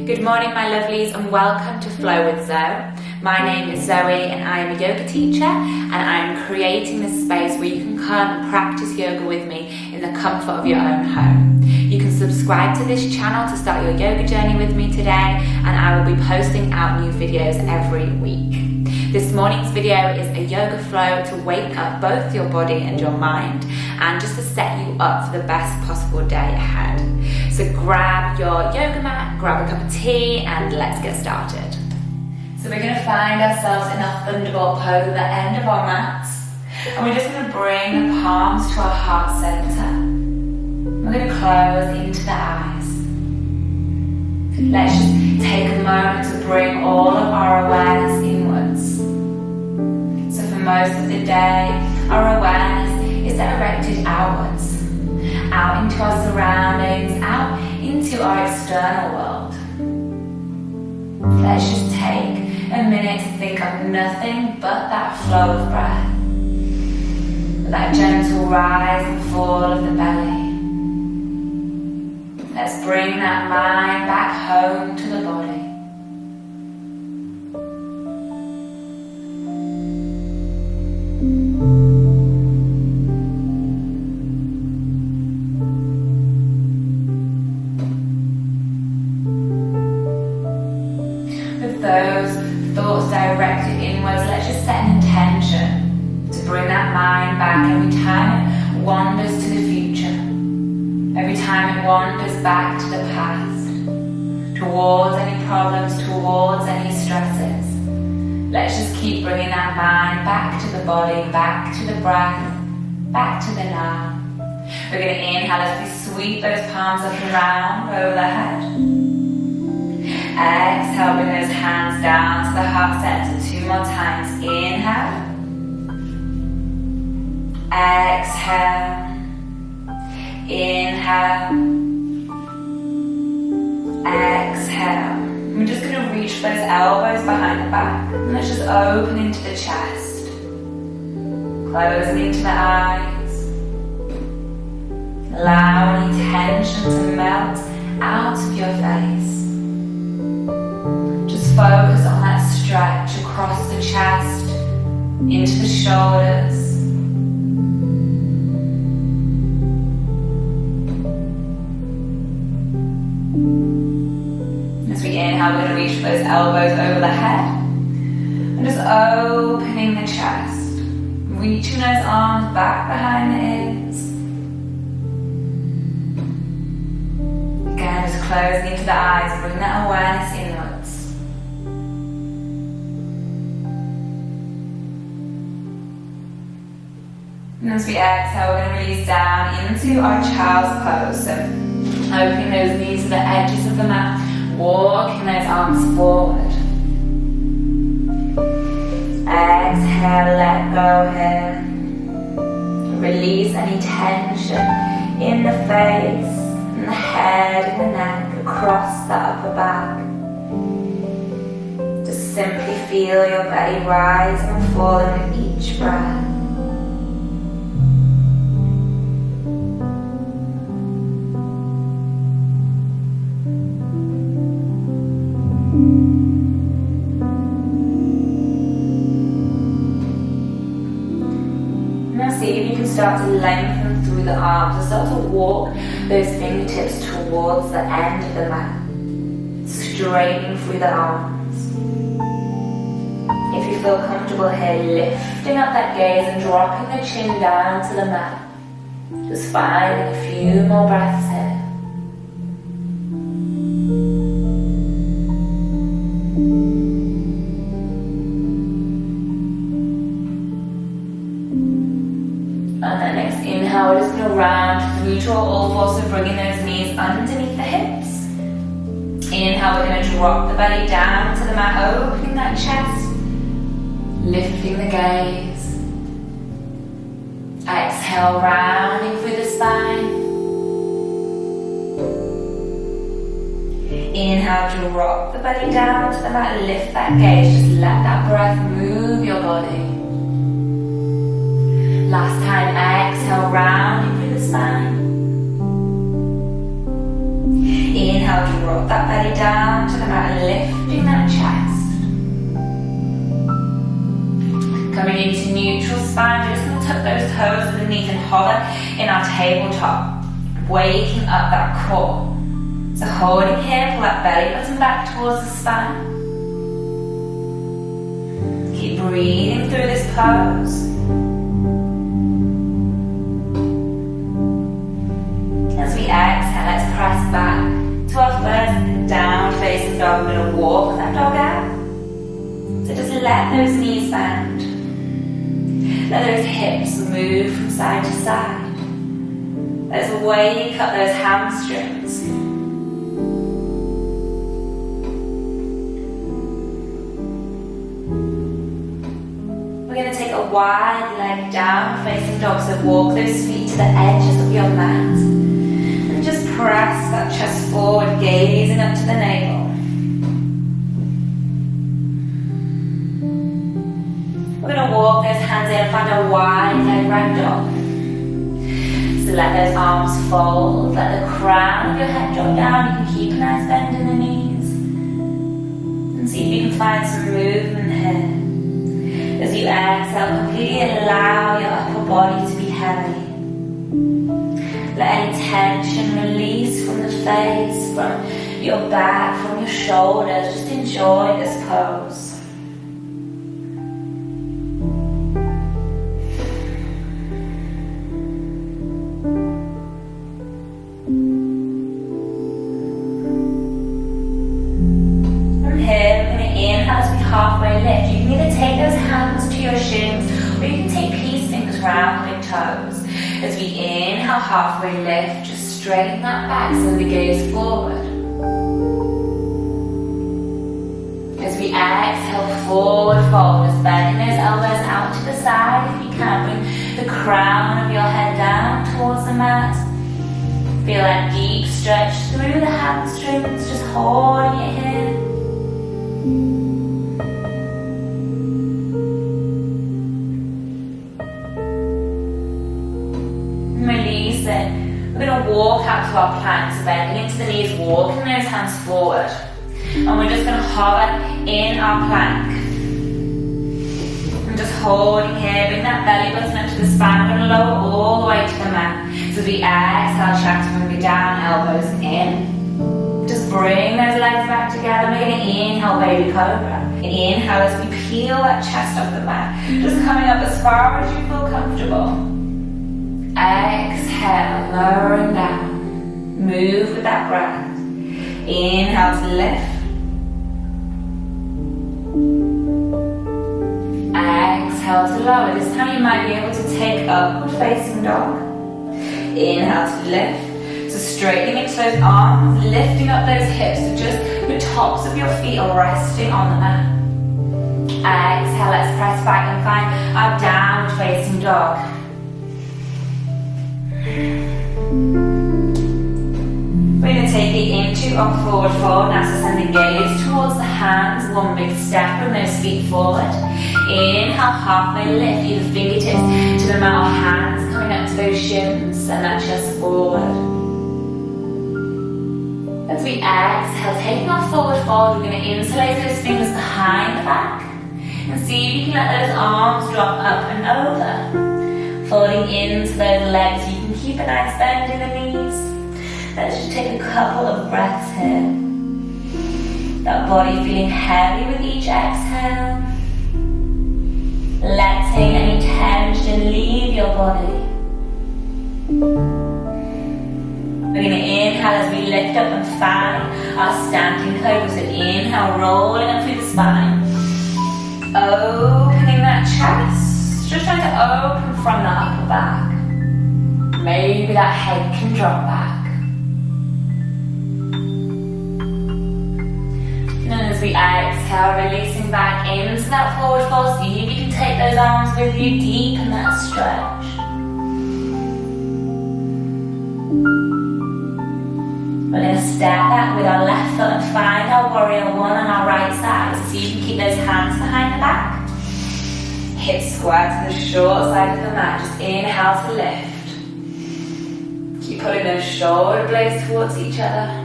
Good morning, my lovelies, and welcome to Flow with Zo. My name is Zoe and I am a yoga teacher, and I'm creating this space where you can come and practice yoga with me in the comfort of your own home. You can subscribe to this channel to start your yoga journey with me today, and I will be posting out new videos every week. This morning's video is a yoga flow to wake up both your body and your mind, and just to set you up for the best possible day ahead. So grab your yoga mat, grab a cup of tea, and let's get started. So we're going to find ourselves in our thunderbolt pose at the end of our mats, and we're just going to bring the palms to our heart center. We're going to close into the eyes. Let's just take a moment to bring all of our awareness inwards. So for most of the day, our awareness is directed outwards, out into our surroundings, out into our external world. Let's just take a minute to think of nothing but that flow of breath, that gentle rise and fall of the belly. Let's bring that mind back home to the body. With those thoughts directed inwards, let's just set an intention to bring that mind back every time it wanders to the future. Every time it wanders back to the past, towards any problems, towards any stresses. Let's just keep bringing that mind back to the body, back to the breath, back to the now. We're going to inhale as we sweep those palms up and round over the head. Exhale, bring those hands down to the heart center 2 more times. Inhale. Exhale. Inhale, exhale. We're just going to reach those elbows behind the back, and let's just open into the chest, closing into the eyes. Allow any tension to melt out of your face. Just focus on that stretch across the chest, into the shoulders. As we inhale, we're going to reach those elbows over the head and just opening the chest, reaching those arms back behind the ears. Again, just closing into the eyes, bring that awareness inwards. And as we exhale, we're going to release down into our child's pose. So opening those knees to the edges of the mat, walking those arms forward. Exhale, let go here. Release any tension in the face, in the head, in the neck, across the upper back. Just simply feel your belly rising and falling with each breath. See if you can start to lengthen through the arms and start to walk those fingertips towards the end of the mat, straightening through the arms. If you feel comfortable here, lifting up that gaze and dropping the chin down to the mat. Just finding a few more breaths here. And then next inhale, we're just going to round through to all fours, so bringing those knees underneath the hips. Inhale, we're going to drop the belly down to the mat, opening that chest, lifting the gaze. Exhale, rounding through the spine. Inhale, drop the belly down to the mat, lift that gaze, just let that breath move your body. Last time, exhale, rounding through the spine. Inhale, drop that belly down to Coming into neutral spine, we're just going to tuck those toes underneath and hover in our tabletop, waking up that core. So holding here, pull that belly button back towards the spine. Keep breathing through this pose. As we exhale, let's press back to our first down facing dog. We're going to walk that dog out. So just let those knees bend. Let those hips move from side to side. Let's wake up those hamstrings. We're going to take a wide leg down facing dog. So walk those feet to the edges of your mat. And just press that chest forward, gazing up to the navel. We're going to walk those hands in and find a wide leg ragdoll. So let those arms fold, let the crown of your head drop down. You can keep a nice bend in the knees. And see if you can find some movement here. As you exhale, completely allow your upper body to be heavy. Let any tension release from the face, from your back, from your shoulders. Just enjoy this pose. Halfway lift. You can either take those hands to your shins or you can take peace fingers round the toes. As we inhale, halfway lift, just straighten that back so the gaze forward. As we exhale, forward fold, just bending those elbows out to the side if you can. Bring the crown of your head down towards the mat. Feel that deep stretch through the hamstrings, just holding it here. We're going to walk out to our plank, so bending into the knees, walking those hands forward. And we're just going to hover in our plank. And just holding here, bring that belly button up to the spine. We're going to lower all the way to the mat. So as we exhale, chaturanga down, elbows in. Just bring those legs back together. We're going to inhale, baby cobra. Inhale as we peel that chest off the mat. Just coming up as far as you feel comfortable. Exhale, lowering down. Move with that breath. Inhale to lift. Exhale to lower. This time you might be able to take upward facing dog. Inhale to lift. So straightening into those arms, lifting up those hips. So just the tops of your feet are resting on the mat. Exhale, let's press back and find our downward facing dog. We're going to take it into our forward fold. Now so send the gaze towards the hands. One big step, bring those feet forward. Inhale, halfway lift. Use the fingertips to the mat, our hands coming up to those shins. Send that chest forward. As we exhale, taking our forward fold, we're going to interlace those fingers behind the back. And see if you can let those arms drop up and over. Folding into those legs, you can keep a nice bend in the knees. Let's just take a couple of breaths here. That body feeling heavy with each exhale. Letting any tension leave your body. We're going to inhale as we lift up and find our standing cobra. So inhale, rolling up through the spine. Opening that chest. Just trying to open from the upper back. Maybe that head can drop back. And as we exhale, releasing back into that forward fold. See if you can take those arms with you, deepen that stretch. We're going to step back with our left foot and find our warrior one on our right side. So you can keep those hands behind the back. Hips square to the short side of the mat. Just inhale to lift. Keep pulling those shoulder blades towards each other.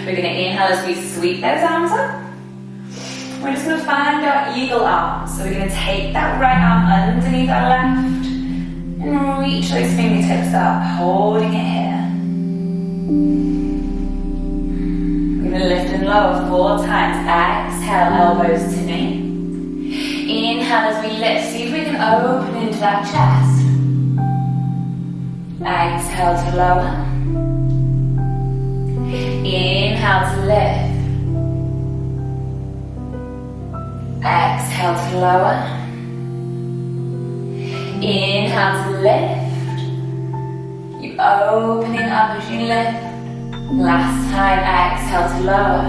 We're going to inhale as we sweep those arms up. We're just going to find our eagle arms. So we're going to take that right arm underneath our left and reach those fingertips up, holding it here. We're going to lift and lower 4 times. Exhale, elbows to knee. Inhale as we lift. See if we can open into that chest. Exhale to lower. Inhale to lift. Exhale to lower. Inhale to lift. Keep opening up as you lift. Last time, exhale to lower.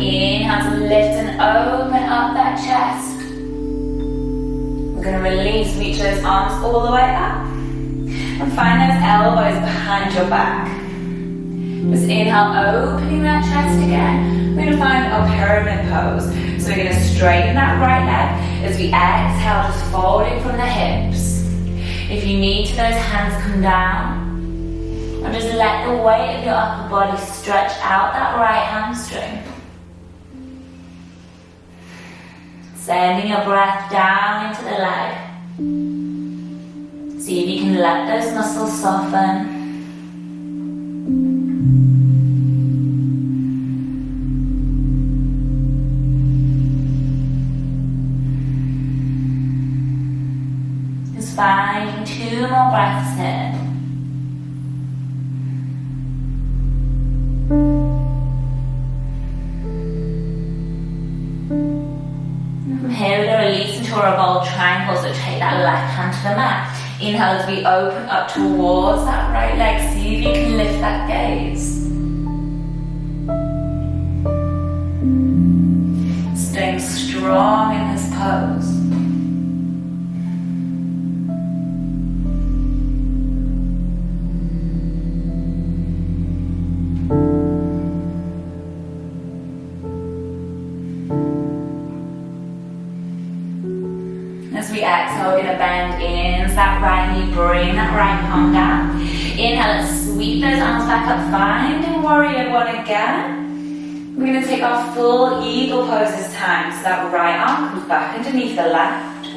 Inhale to lift and open up that chest. We're going to release, reach those arms all the way up. And find those elbows behind your back. Just inhale, opening that chest again. We're going to find our pyramid pose. So we're going to straighten that right leg. As we exhale, just folding from the hips. If you need to, those hands come down. And just let the weight of your upper body stretch out that right hamstring. Sending your breath down into the leg. See if you can let those muscles soften. Just finding 2 more breaths here. From here we're going to release into a revolved triangle, so take that left hand to the mat. Inhale as we open up towards that right leg. See if you can lift that gaze. Staying strong in this pose. As we exhale, we're going to bend into that right knee, bring that right palm down. Inhale, let's sweep those arms back up, finding warrior 1 again. We're going to take our full eagle pose this time, so that right arm comes back underneath the left.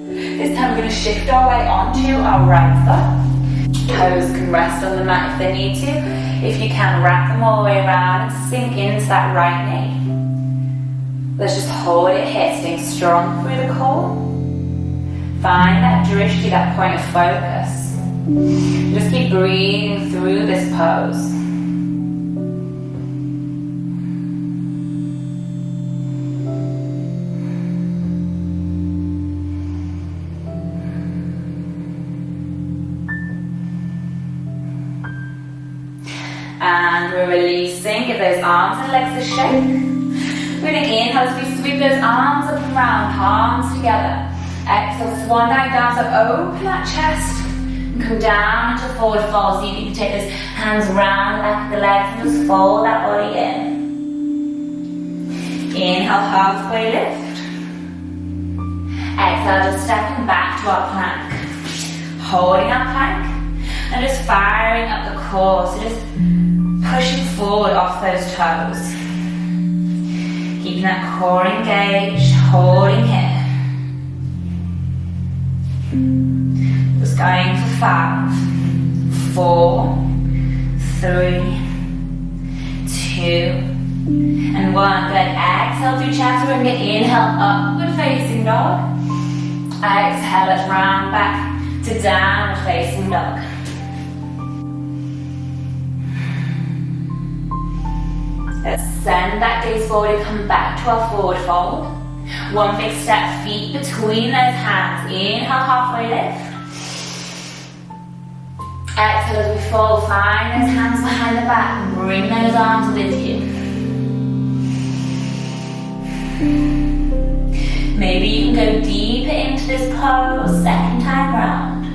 This time we're going to shift our weight onto our right foot. Toes can rest on the mat if they need to. If you can, wrap them all the way around and sink into that right knee. Let's just hold it here, staying strong through the core. Find that drishti, that point of focus. Just keep breathing through this pose. And we're releasing, give those arms and legs a shake. We're going to inhale as we sweep those arms up and round, palms together. Exhale, swan dive down, so open that chest and come down into forward fold. See if you can take those hands round the back of the legs and just fold that body in. Inhale, halfway lift. Exhale, just stepping back to our plank. Holding our plank and just firing up the core. So just pushing forward off those toes. Keeping that core engaged, holding here. Just going for 5, 4, 3, 2, and 1. Good. Exhale through chaturanga. Inhale, upward facing dog. Exhale, let's round back to downward facing dog. Let's send that gaze forward and come back to our forward fold. 1 big step, feet between those hands. Inhale, halfway lift. Exhale as we fold, find those hands behind the back and bring those arms with you. Maybe you can go deeper into this pose, second time round.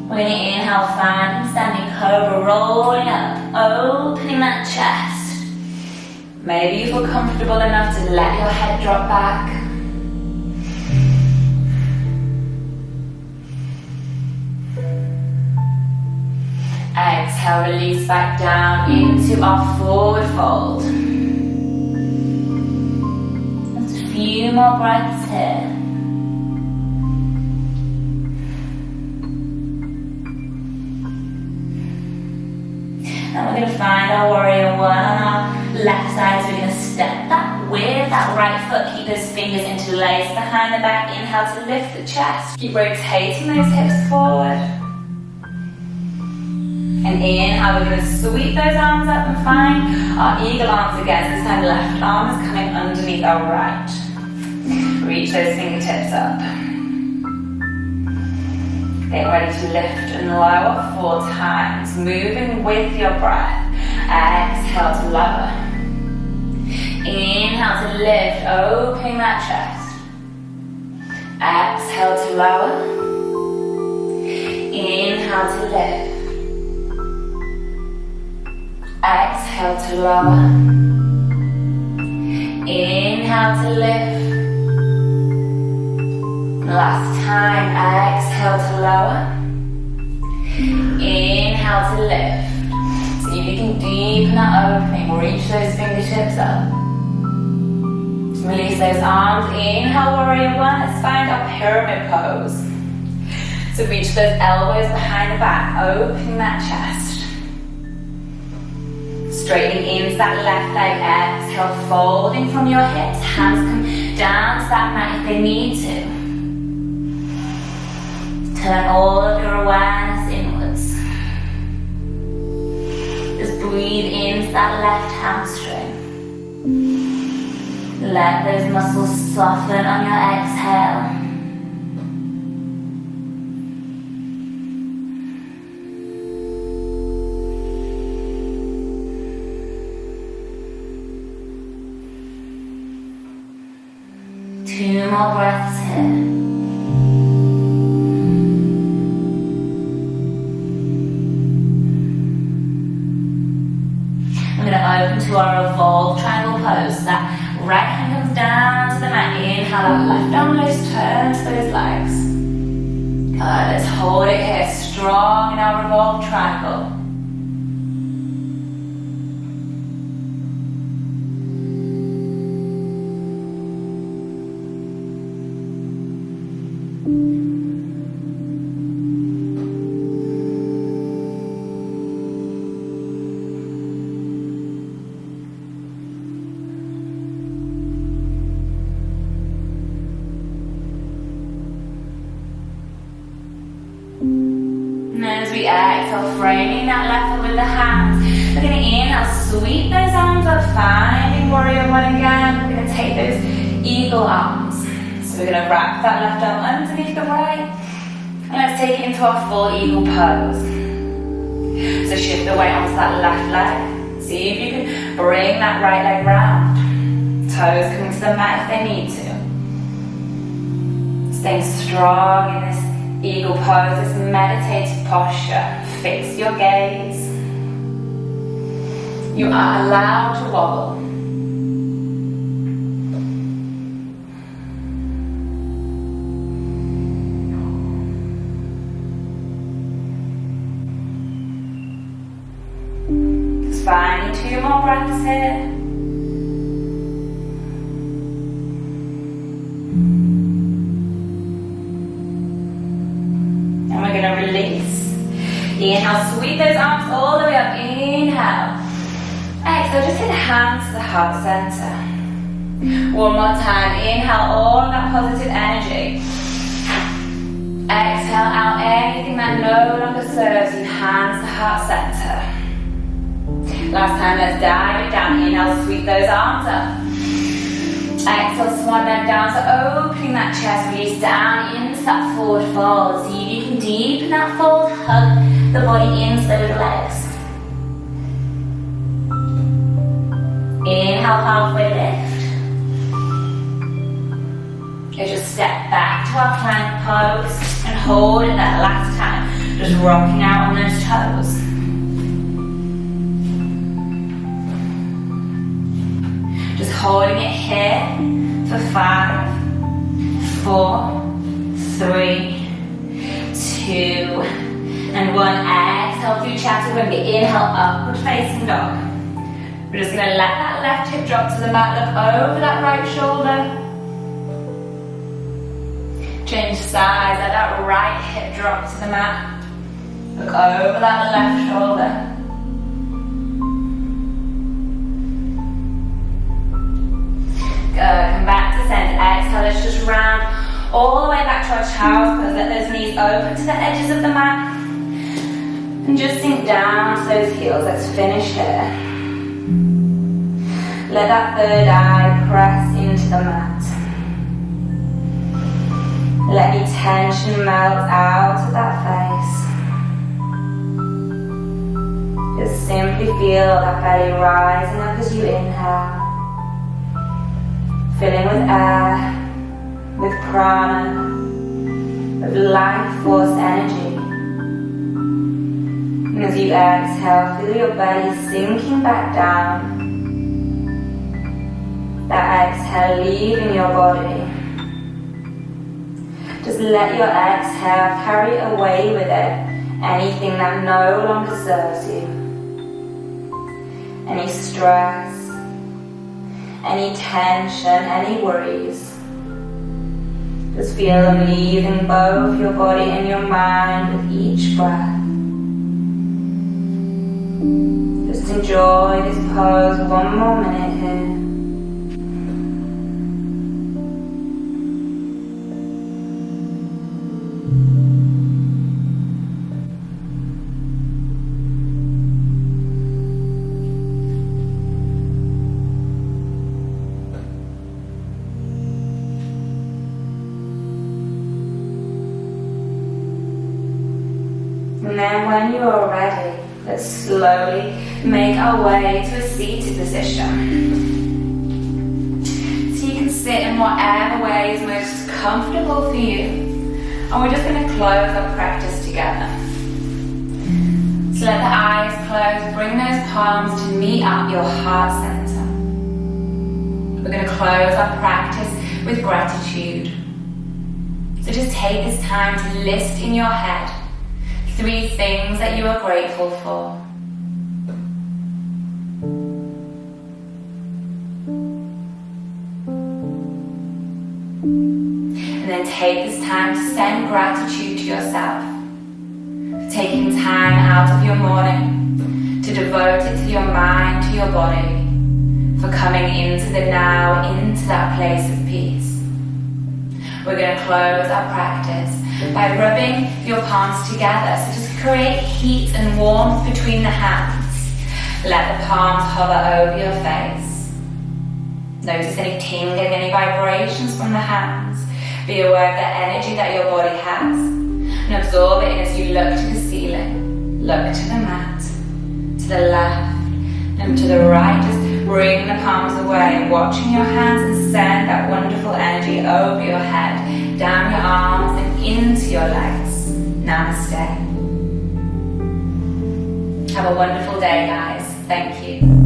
We're going to inhale, find standing cobra, rolling up, opening that chest. Maybe you feel comfortable enough to let your head drop back. Exhale, release back down into our forward fold. Just a few more breaths here. And we're going to find our warrior one on our left side. So we're going to step back with that right foot. Keep those fingers interlaced behind the back. Inhale to lift the chest. Keep rotating those hips forward. And inhale, we're going to sweep those arms up and find our eagle arms again. So this time left arm is coming underneath our right. Reach those fingertips up. Get ready to lift and lower 4 times, moving with your breath. Exhale to lower. Inhale to lift, opening that chest. Exhale to lower. Inhale to lift. Exhale to lower. Inhale to lift. Last time, exhale to lower. Inhale to lift. See if you can deepen that opening. Reach those fingertips up. Release those arms. Inhale, warrior one. Let's find our pyramid pose. So reach those elbows behind the back. Opening that chest. Straightening into that left leg. Exhale, folding from your hips. Hands come down to that mat if they need to. Turn all of your awareness inwards. Just breathe into that left hamstring. Let those muscles soften on your exhale. Two more breaths here. Open to our evolved triangle pose. So that right hand comes down to the mat. Inhale, that left arm lifts, turn to those legs. Good, let's hold it here, strong in our revolved triangle. As we exhale, framing that left foot with the hands. We're going to inhale, sweep those arms up, finding warrior one again. We're going to take those eagle arms. So we're going to wrap that left arm underneath the right. And let's take it into our full eagle pose. So shift the weight onto that left leg. See if you can bring that right leg round. Toes coming to the mat if they need to. Staying strong in this eagle pose, this meditative posture. Fix your gaze. You are allowed to wobble. Just finding 2 more breaths here. Release. Inhale, sweep those arms all the way up. Inhale. Exhale, just hit hands to the heart center. One more time. Inhale, all of that positive energy. Exhale out anything that no longer serves you. Hands to heart center. Last time, let's dive it down. Inhale, sweep those arms up. Exhale, swan them down. So opening that chest, release down into that forward fold. See if you can deepen that fold, hug the body into those legs. Inhale, halfway lift. And just step back to our plank pose and hold it that last time. Just rocking out on those toes. Just holding it here for 5, 4, 3, 2, and 1. Exhale, exhale through chaturanga, inhale, upward facing dog. We're just going to let that left hip drop to the mat, look over that right shoulder. Change sides, let that right hip drop to the mat. Look over that left shoulder. Good, come back to center. Exhale, let's just round all the way back to our child's pose. Let those knees open to the edges of the mat. And just sink down to those heels. Let's finish here. Let that third eye press into the mat. Let any tension melt out of that face. Just simply feel that belly rising up as you inhale. Filling with air, with prana, with life force energy. And as you exhale, feel your belly sinking back down. That exhale leaving your body. Just let your exhale carry away with it anything that no longer serves you. Any stress, any tension, any worries. Just feel them leaving both your body and your mind with each breath. Just enjoy this pose one more minute here. And then when you are ready, let's slowly make our way to a seated position. So you can sit in whatever way is most comfortable for you. And we're just going to close our practice together. So let the eyes close, bring those palms to meet up your heart center. We're going to close our practice with gratitude. So just take this time to list in your head 3 things that you are grateful for. And then take this time to send gratitude to yourself for taking time out of your morning to devote it to your mind, to your body, for coming into the now, into that place of peace. We're going to close our practice by rubbing your palms together. So just create heat and warmth between the hands. Let the palms hover over your face. Notice any tingling, any vibrations from the hands. Be aware of the energy that your body has. And absorb it as you look to the ceiling. Look to the mat, to the left, and to the right. Just bring the palms away, watching your hands, and send that wonderful energy over your head, down your arms and into your legs. Namaste. Have a wonderful day, guys. Thank you.